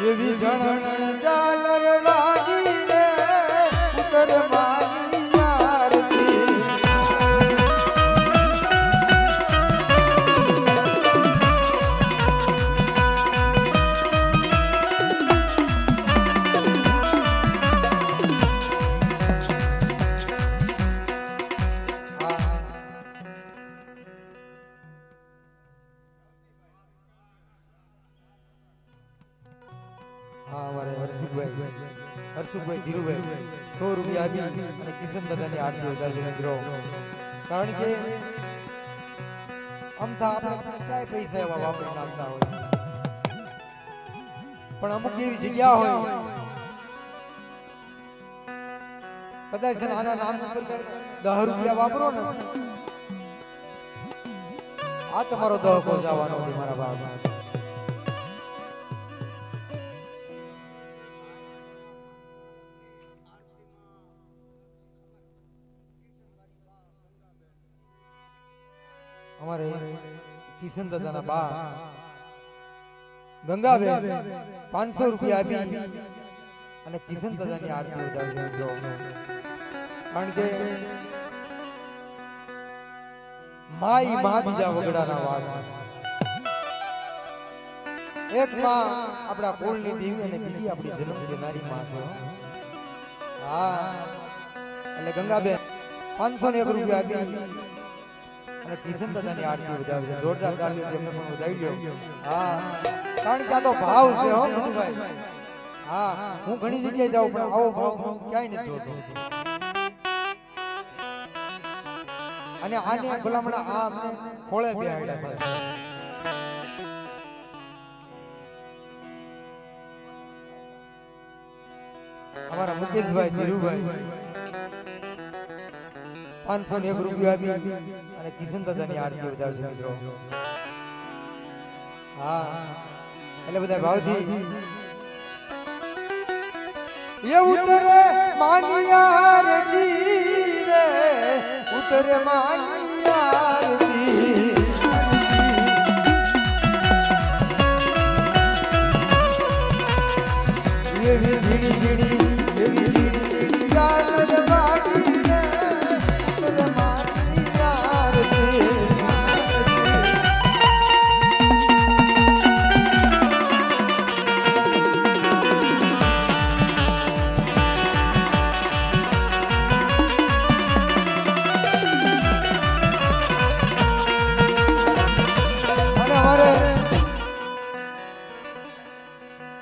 એવી જણ જાલર લાગી રે ઉતર માની આરતી હર્ષુભાઈ ધીરુભાઈ 100 રૂપિયા આપી અને કિશન દાદાની આરતી વધારજો મિત્રો કારણ કે અમથા આપણે ક્યાંય પૈસા એવા વાપરી નાખતા હોય પણ અમુક એવી જગ્યા હોય કદાચ આના નામ ઉપર 10 રૂપિયા વાપરો ને આ તમારો દહકો જવાનો છે મારા બાપ हमारे किशन दादा बा गंगाबेन 500 रुपया આપી અને કિશન દાદાની આરતી ઉતારજો કારણ કે માઈ માં બીજા વગડાના વાસ એક માં આપણા કુળની દેવી અને બીજી આપણી જન્મ દેનારી માં છે હા એટલે ગંગાબેન 501 રૂપિયા આપી અને કિશન દાદાની આરતી વધારજો જોરદાર તાલીઓ તેમને પણ વધાવી લ્યો હા કારણ કે આ તો ભાવ છે હો મધુભાઈ હા હું ઘણી જગ્યાએ જાઉં પણ આવો ભાવ ક્યાંય નથી જોતો અને આને ભલામણા આ અમને ખોળે બેહાડ્યા છે અમારા મુકેશભાઈ ધીરુભાઈ 501 રૂપિયા આપી અને કિશન દાદાની આરતી વધારજો મિત્રો હા એટલે બધા ભાવથી એ ઉતરે માનિયાર દી રે ઉતરે માનિયાર દી એવી ઝીણી ઝીણી એવી ઝીણી ઝીણી ગાલર વાગી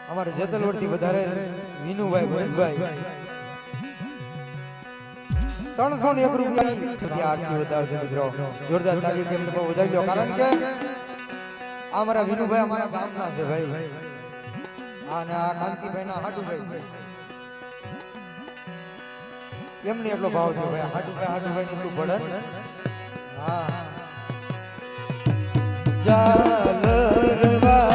हमारे जेतलवरती વધારે વિનુભાઈ ભરતભાઈ 301 રૂપિયા આરતી વધારજો મિત્રો જોરદાર તાળી તેમને પણ વધાવી લો કારણ કે આ મારા વિનુભાઈ અમારા ગામના છે ભાઈ અને આ કાંતિભાઈ ના હાટુભાઈ એમને એટલો ભાવ છે ભાઈ હાટુભાઈ એટલું પડે હા જાલરવા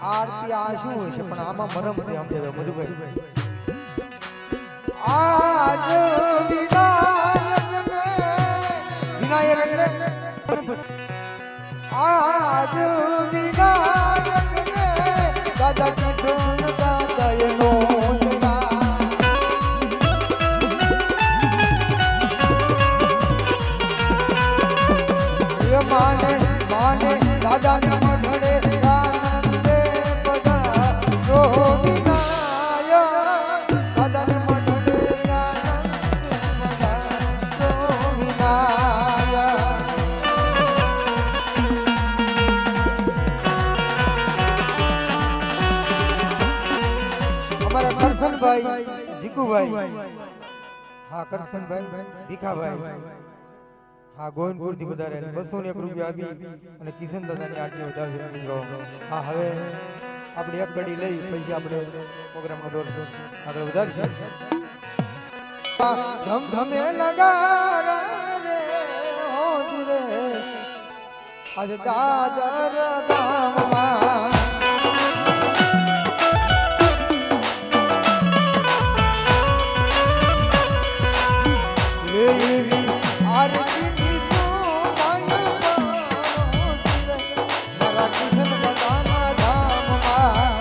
આરતી આ શું હોય છે પણ આમાં મરમ છે સમજાવે મધુભાઈ આજ વિનાયક ને આજ વિનાયક ને દાદા કીધો દાદા એનો માને માને દાદા ને મઢડે જીકુભાઈ હા કરશનભાઈ ભીખાભાઈ હા ગોવિંદપુર થી વધારે 201 રૂપિયા આપી અને કિશન દાદાની આરતી વધારજો મિત્રો હા હવે આપણે એક ઘડી લઈ પછી આપણે પ્રોગ્રામનો દોરશું આગળ વધારીશું ધમ ધમે લગા રે આજ દાદર ગામમાં લેવી આરતી તો મારા કૃષ્ણ દાદાના ધામમાં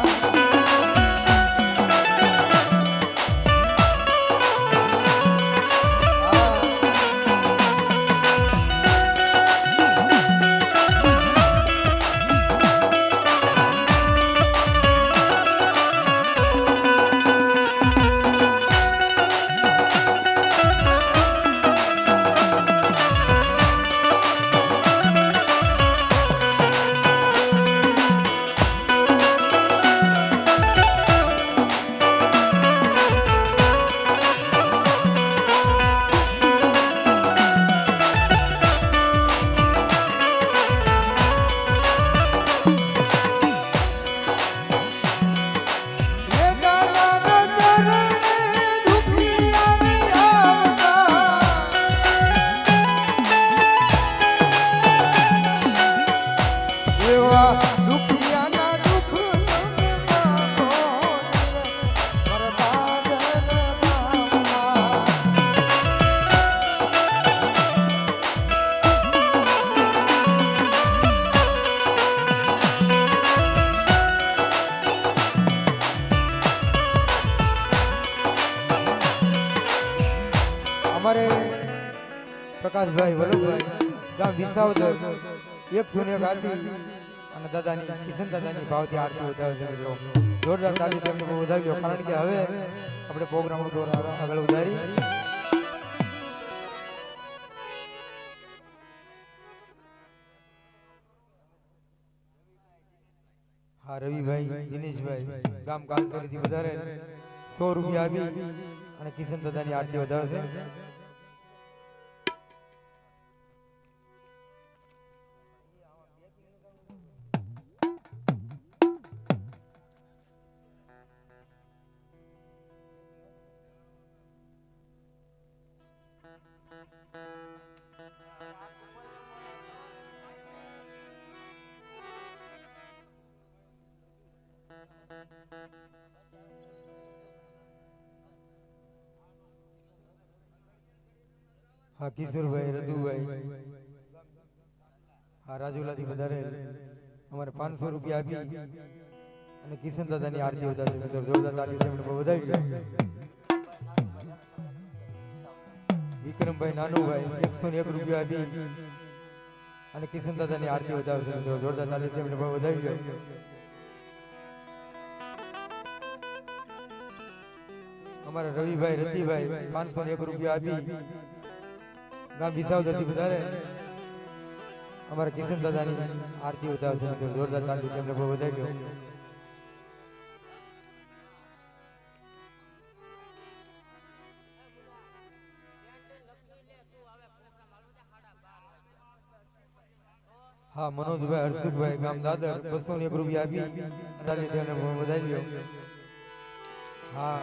અમારે પ્રકાશભાઈ વલ્લભભાઈ ગામ વિસાવદર 101 આરતી અને દાદાની કિશન દાદાની ભાવથી આરતી વધાવે છે મિત્રો જોરદાર તાળી તેમને બહુ વધાવ્યો કારણ કે હવે આપણે પ્રોગ્રામ આગળ વધારી હા રવિભાઈ દિનેશભાઈ ગામ કાલસરીથી વધારે 100 રૂપિયા આપી અને કિશન દાદાની આરતી વધાવે છે હા કિશોરભાઈ રધુભાઈ હા રાજુલાથી વધારે અમારે 500 રૂપિયા આપી અને કિશન દાદાની આરતી વધારે મિત્રો જોરદાર તાળી તેમને વધાવી વિક્રમભાઈ નાનુભાઈ 101 રૂપિયા આપી અને કિશન દાદાની આરતી વધારે મિત્રો જોરદાર તાળી તેમને વધાવી અમારા રવિભાઈ રતિભાઈ 501 રૂપિયા આપી ગામ વિસાવદરથી વધારે અમારા કિશન દાદાની આરતી ઉતારશે મિત્રો જોરદાર તાળી તેમને વધાવી હા મનોજભાઈ હર્ષુભાઈ ગામ દાદર 201 રૂપિયા આપી તાળી તેમને વધાવી હા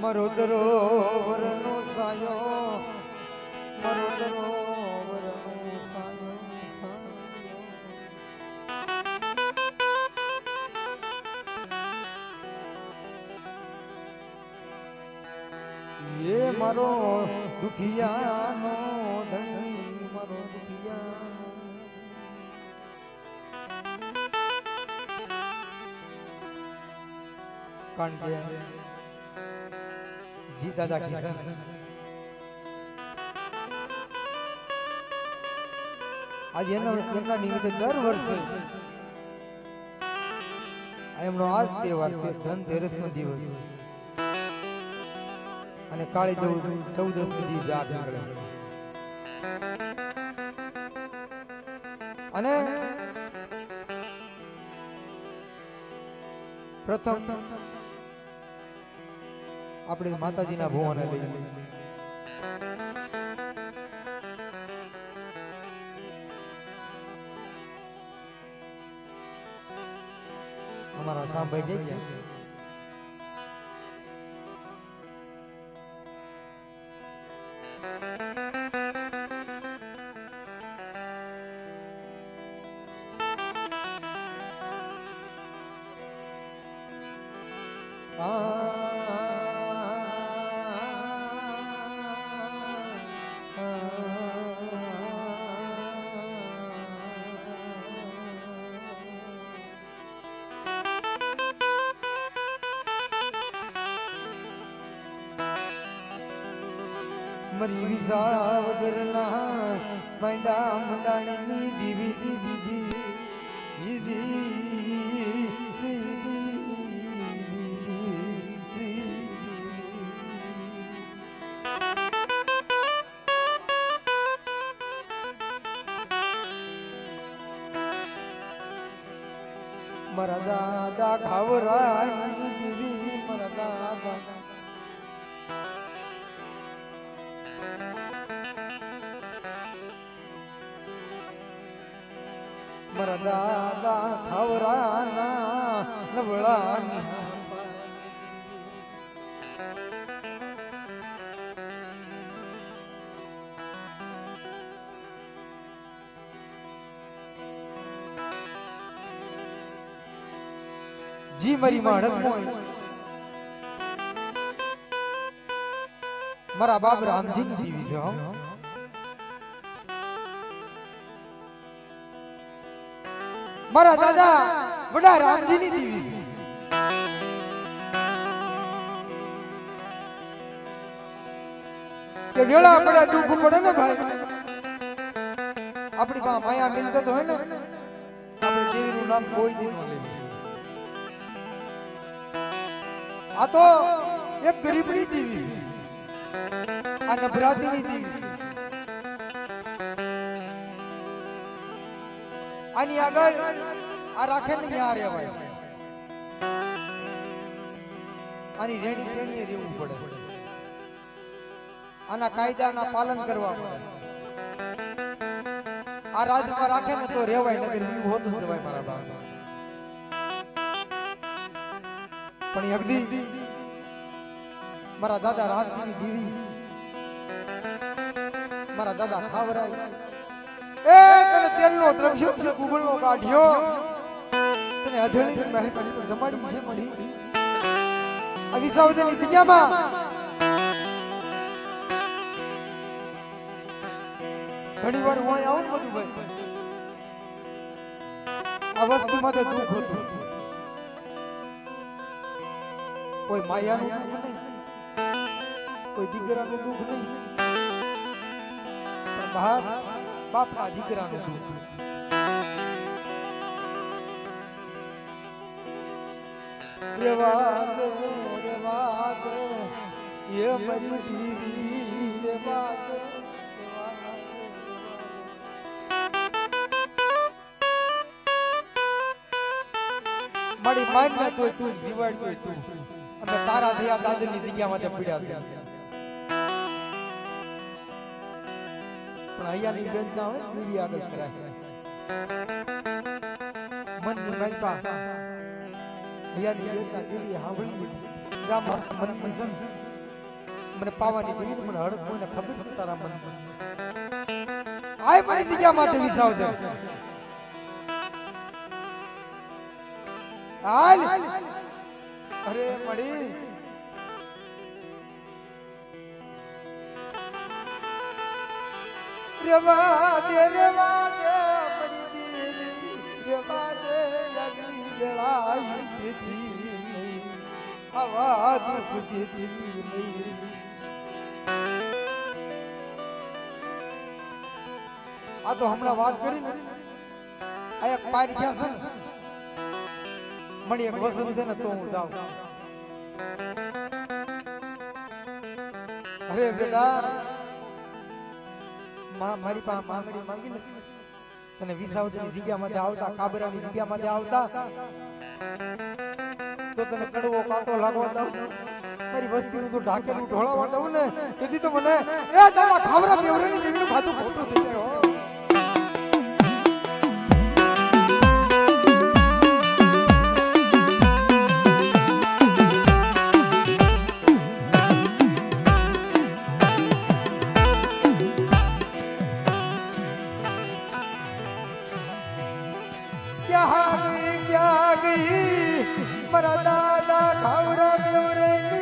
મારો દરોવરનો સાયો મારો દરોવરનો સાયો ये मारो दुखियानो धनी मारो दुखियानो કારણ કે જી દાદા કિશન આજે એમના નિમિત્તે દર વર્ષે એમનો આ તહેવાર ધનતેરસનો દિવસ અને કાળી 14 દિવસ જાપ નીકળે પ્રથમ આપણે માતાજીના ભુવાને લઈ અમારા સાંભાઈ જઈ ગયા મરી વિસા વગરના માંડા મંડાણી દીવી દીદી મારા દાદા ખાવરાની દીવી મારા દાદા મારા દાદા ખાવરાના નવળાની જી મારી માણક મોય મારા બાપ રામજીની દીવી છે મારા દાદા વડા રામજીની દીવી છે કે વેળા પડે દુઃખ પડે ને ભાઈ આપણી પાસે માયા મિલકત હોય ને આપણે દેવીનું નામ કોઈ દી ન લેવું આ તો એક ગરીબની દીવી છે આ નભરાતીની દીવી છે આની આગળ આ રાખે ને ત્યાં રહેવાય આની રેણી રેણીએ રહેવું પડે આના કાયદાના પાલન કરવા પડે આ રાજમાં રાખે ને તો રહેવાય નગર વ્યૂ હોતું રહેવાય મારા બાપ પણ અગદી મારા દાદા રામજીની દીવી મારા દાદા ખાવરાય એ તને તેલનો દ્રવ્ય છે ગુગળનો કાઢ્યો તને અધેળી મહેલ કરી તો જમાડી છે મળી આ વિસાવદની જગ્યામાં ઘણી વાર હું આવું બધું ભાઈ આ વસ્તુમાં તો દુઃખ હતું કોઈ માયાનું દુઃખ નહીં કોઈ દીકરાનું દુઃખ નહીં પણ બાપના દીકરાનું દુઃખ રેવા દે એ મરી દીવી રેવા દે મારી માન ને તોય તું જીવાડ તોય તું અમે તારા થી આ દાદરની જગ્યામાં પીડ્યા છે પણ અહીંયાની વેદના હોય દેવી આગળ કરાય મનની માલપા અહીંયાની વેદના દેવી સાંભળી લીધી ગામ મનની સમ મને પાવાની દેવી મને હડક કોઈને ખબર છે તારા મન આય મારી જગ્યામાં દેવી સાવજે હાલ અરે મળી રેવા દે મરી દીવી રેવા દે યગી જળાઈ દીધી આવા દુઃખ દીધી નહીં આ તો હમણાં વાત કરી ને આ એક પાર ગયા છે ને મણી એક વસન છે ને તો હું જાઉં અરે બેટા મારી પાસે માંગણી માંગી લે તને વિસાવદની જગ્યામાંથી આવતા કાબરાની જગ્યામાંથી આવતા તો તને કડવો કાંટો લાગવા દઉં મારી વસ્તીનું તો ઢાકેલું ઢોળાવા દઉં ને તેથી તો મને એ દાદા ખાવરા બેવરાની દેવીનું ખાતું ખોટું થઈ જાય હો મારા દાદા ખાવરા બેવરાની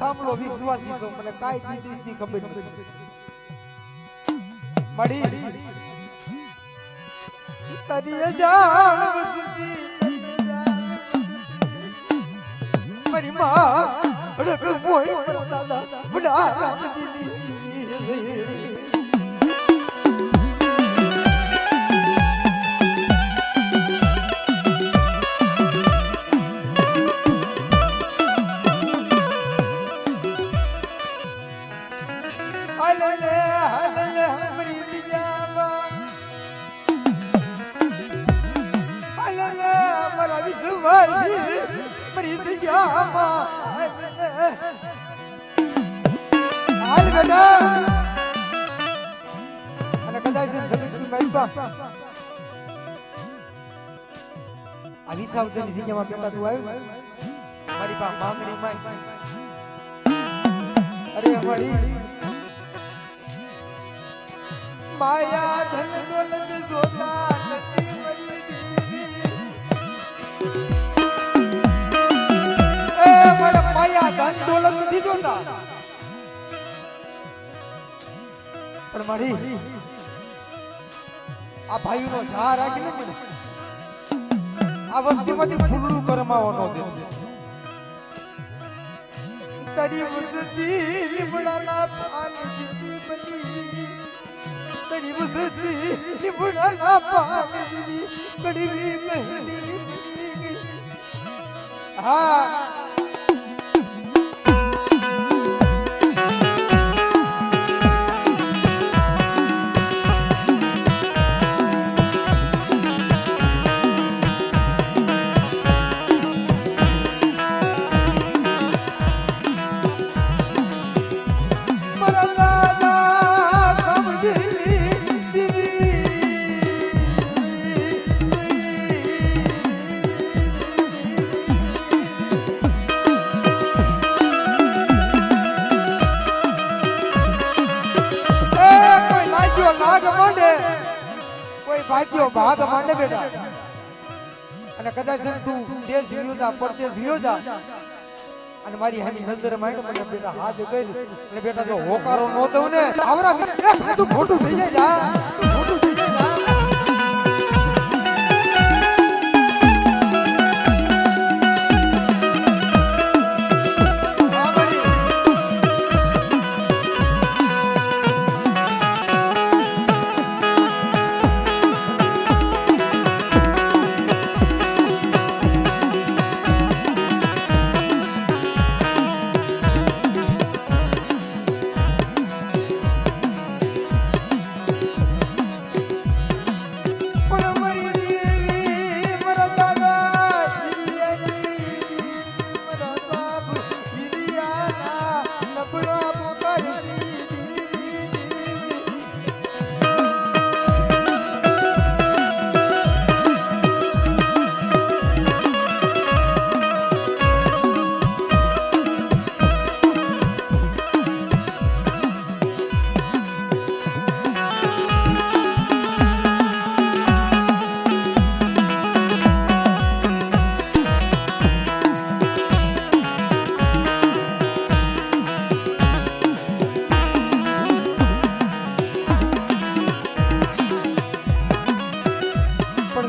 સાંભળો વિશ્વાસી તો મને કાઈ દીધી ખબર નથી મળી તને જાણ વસતી મારી માં રક મોય દાદા બડા રામજી અને કદાચ આવી સાવધાની જગ્યામાં પેલા તું આવ્યું મારી પાસે માંગણી માં અરે મળી માયા ધન દોલત જોતા નથી મરી એ મને માયા ધન દોલત નથી જોતા પણ મારી આ ભાઈનો જા રાખીને મને આ વસ્તીમાંથી ફૂલનું કરમાવો ન દે તારી વસતી લીમડાના પાન જેવી બની તારી વસતી લીમડાના પાન જેવી કડવી કહેલી હા ભાગ્યો ભાગ માંડે બેટા અને કદાચ તું દેશ વિયો જા પરદેશ વિયો જા અને મારી હાની નજર માંડ મને બેટા હાથ કરી અને બેટા જો હોકારો નો દઉં ને આવરા તું ખોટું થઈ જાય જા ખોટું થઈ જાય જા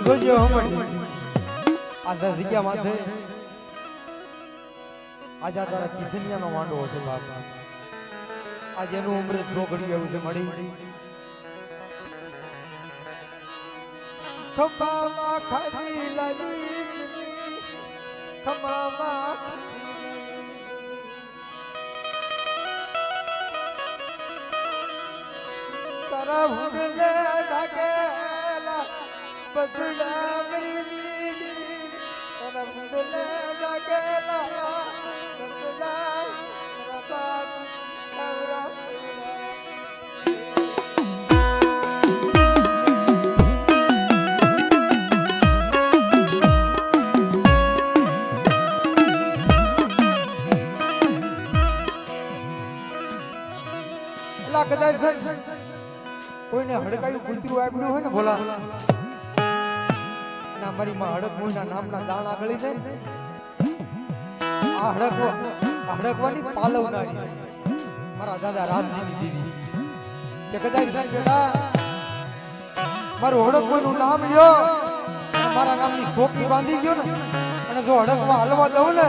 જોજો હમણાં આ જગ્યા માથે આજે તારા કિસનિયાનો વાંડો હશે બાપ આજે એનું ઉંમરે 100 ઘડી આવ્યું છે મળી ખમામાં ખાલી લાવી ખમામાં તારા હુડલે ડાકેલા બસડા મરી તારા હુડલે ડાકેલા બસડા રબાત આવરા કદાચ કોઈને હડકાયું કૂતરું આપ્યું હોય ને ભોલા અને અમારી માં હડકુના નામના દાણા ગળી જાય ને આ હડકવાની પાલવનારી મારા દાદા રામજીની દેવી કે કદાચ બેટા મારું હડકવાનું નામ લ્યો મારા નામની ફોકી બાંધી ગયો ને અને જો હડકવા હલવા દઉં ને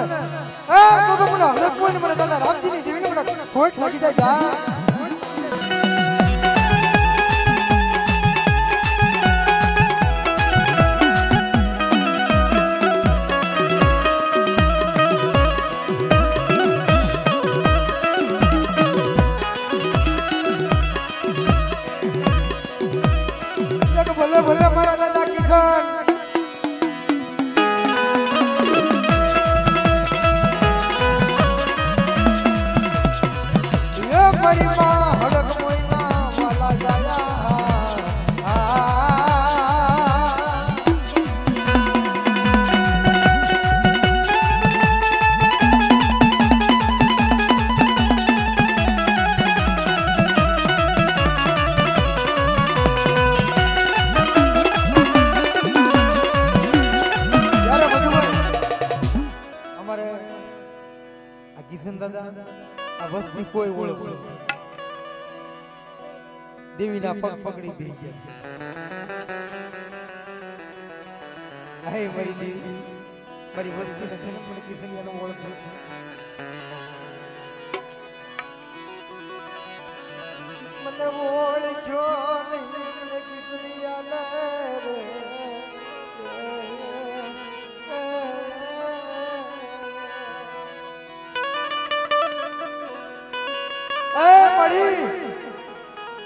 તો મને હડકવું ને મને દાદા રામજીની દેવીને મને ખોટ લાગી જાય જા ભલે મારા દાદા કિશન એ મારી માં હડક મોઈના વાલા જાયા વસ્તી કોઈ ઓળખ દેવીના પગ પકડી બેહી ગયા હે મારી દેવી મારી વસ્તી ને મને કિસનિયાનો ઓળખ મને ઓળખ્યો નહીં મને કિસનિયાને રે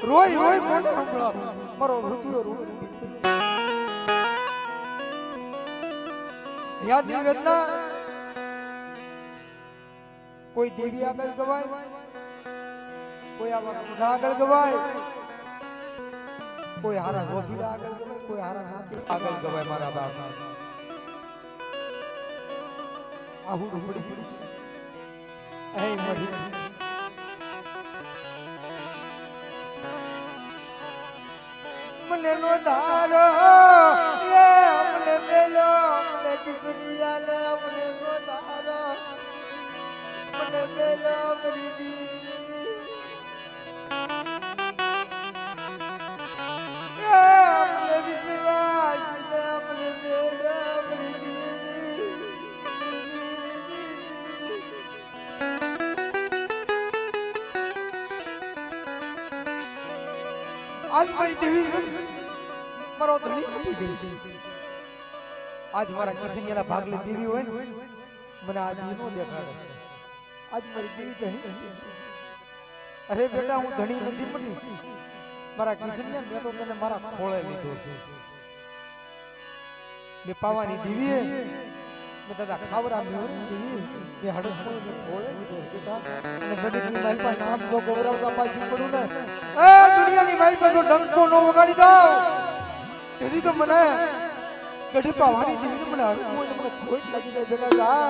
રોય રોય કોને સંભળાવ મારો હૃદય રોય યાદની વેદના કોઈ દેવી આગળ ગવાય કોઈ આવા આગળ ગવાય કોઈ હારા રોસીડા આગળ ગવાય કોઈ હારા નાતી આગળ ગવાય મારા બાપ આહુડ પડી એ મરી મને નો ધારો એ અમને મેલો અમને કિસનિયા લે અમને નો ધારો મને મેલો મરી દીવી એ અમને વિશ્વાસ લે અમને મેલો મરી દીવી આજ મારી દેવી મારો ધણી પતી ગઈ આજ મારા કિસનિયાના ભાગલે દેવી હોય ને મને આજ નો દેખાડે આજ મારી દેવી ધણી અરે બેટા હું ધણી નથી મળી મારા કિસનિયા મેં તો તને મારા ખોળે લીધો છે મે પાવાની દેવી મેં દાદા ખાવરા મેં દેવી મે હડક કોઈ મે ખોળે લીધો બેટા અને જગતની માલ પર નામ જો ગૌરવતા પાછી પડું ને એ દુનિયાની માલ પર જો ડંકો નો વગાડી દો તેની તો મને ગઢી પાવાની દેવી મને હડક કોઈ મને ખોટ લાગી જાય બેટા જા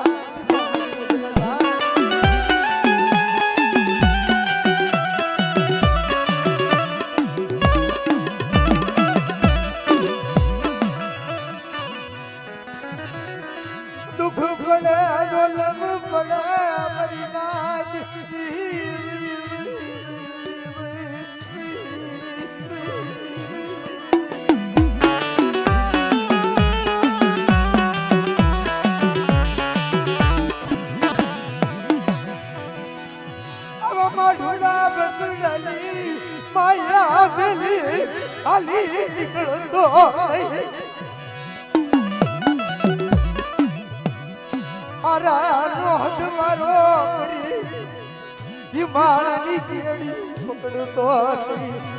માળની કેડી પકડું તો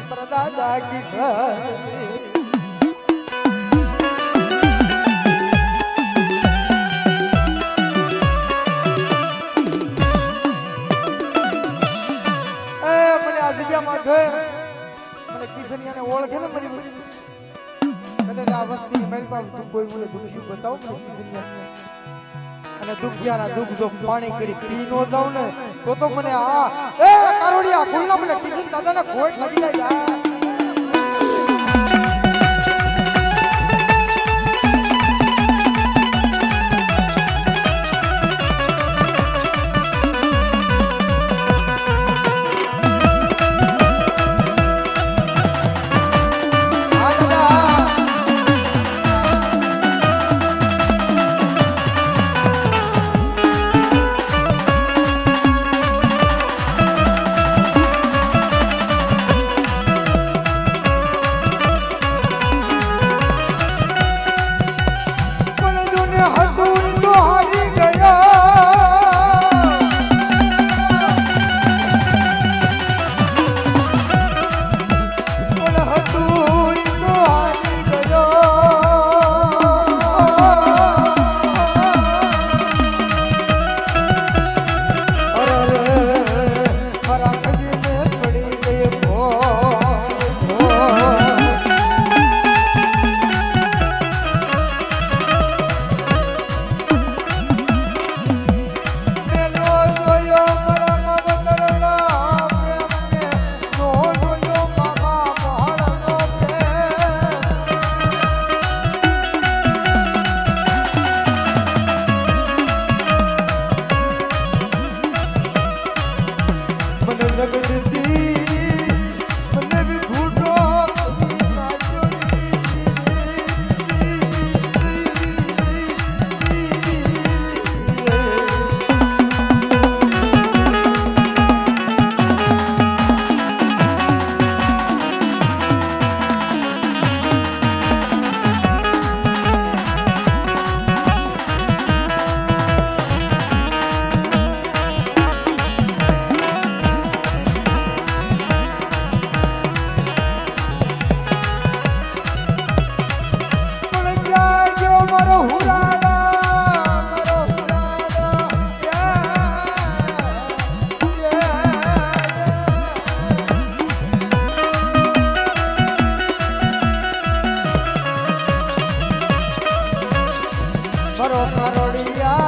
પ્રદાદા કી ઘર જગ્યામાં જોઈ મને કિશનિયાને ઓળખે ને મારી અને આ વસ્તી મેલપાલ તું કોઈ મને દુખ્યું બતાવ મને કિશનિયા અને દુખિયાના દુખ જો પાણી કરી પી નો જાવ ને તો મને આ એ કારોડિયા ખુલ્લા મને કિશન દાદાના ખોટ લાગી જાય મારો કારોડિયા